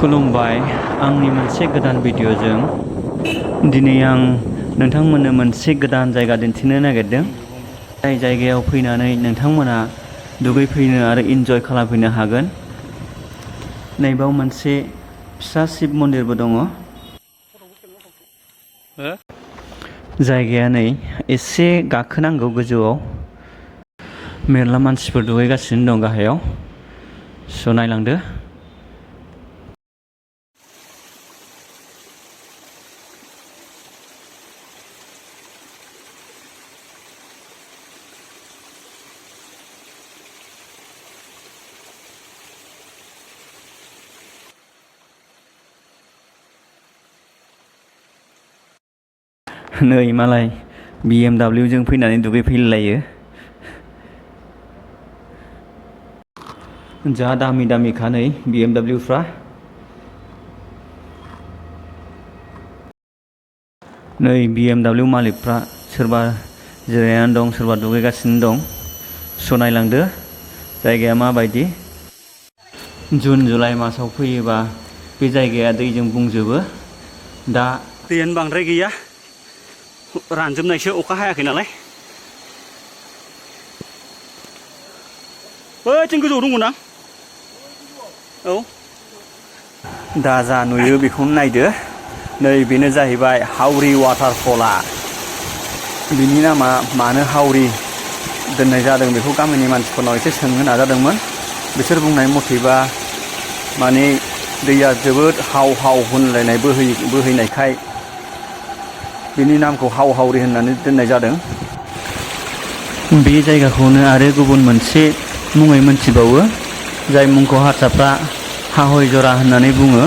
खुलुमबाय आंनि मोनसे गोदान भिडिअजों दिनै आं नोंथांमोननो मोनसे गोदान जायगा दिन्थिनो नागिरदों। जाय जायगायाव फैनानै नोंथांमोना दुगैफैनो आरो इन्जय खालामफैनो हागोन। नैबाव मोनसे फिसा शिब मन्दिरबो दङ। जायगाया नै एसे गाखोनांगौ गोजौआव। मेरला मानसिफोर दुगैगासिनो दं गाहायाव। नायलांदो। नै मालाय BMW जों फैनानै दुगैफैलायो। जा दामि दामिखा नै BMW फ्रा। नै BMW मालिकफ्रा सोरबा जिरायनानै दं, सोरबा दुगैगासिनो दं। नायलांदो जायगाया माबायदि। जुन जुलाइ मासाव फैयोबा बे जायगाया दैजों बुंजोबो। दा दैयानो बांद्राय गैया, रानजोबनायसो, अखा हायाखै नालाय। बैथिं गोजौआव दंमोन आं। औ दा जा नुयो बेखौनो नायदो। नै बेनो जाहैबाय हावरि वाटारफला। बिनि नामा मानो हावरि दोननाय जादों बेखौ गामिनि मानसिफोरनाव एसे सोंनो नाजादोंमोन। बिसोर बुंनाय मथेबा माने दैया जोबोद हाव हाव होनलायनाय बोहैनायखाय बिनि नामखौ हावरि होननानै दोननाय जादों। बे जायगाखौनो आरो गुबुन मोनसे मुङै मोनथिबावो, जाय मुंखौ हारसाफ्रा हाहय जरा होननानै बुङो।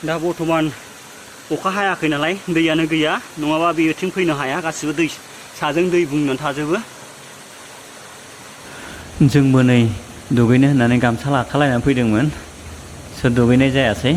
दा बर्थमान अखा हायाखै नालाय दैयानो गैया, नङाबा बेथिं फैनो हाया। गासिबो दै साजों दै बुंनानै थाजोबो। जोंबो नै दुगैनो होननानै गामसा लाखालायनानै फैदोंमोन, दुगैनाय जायासै।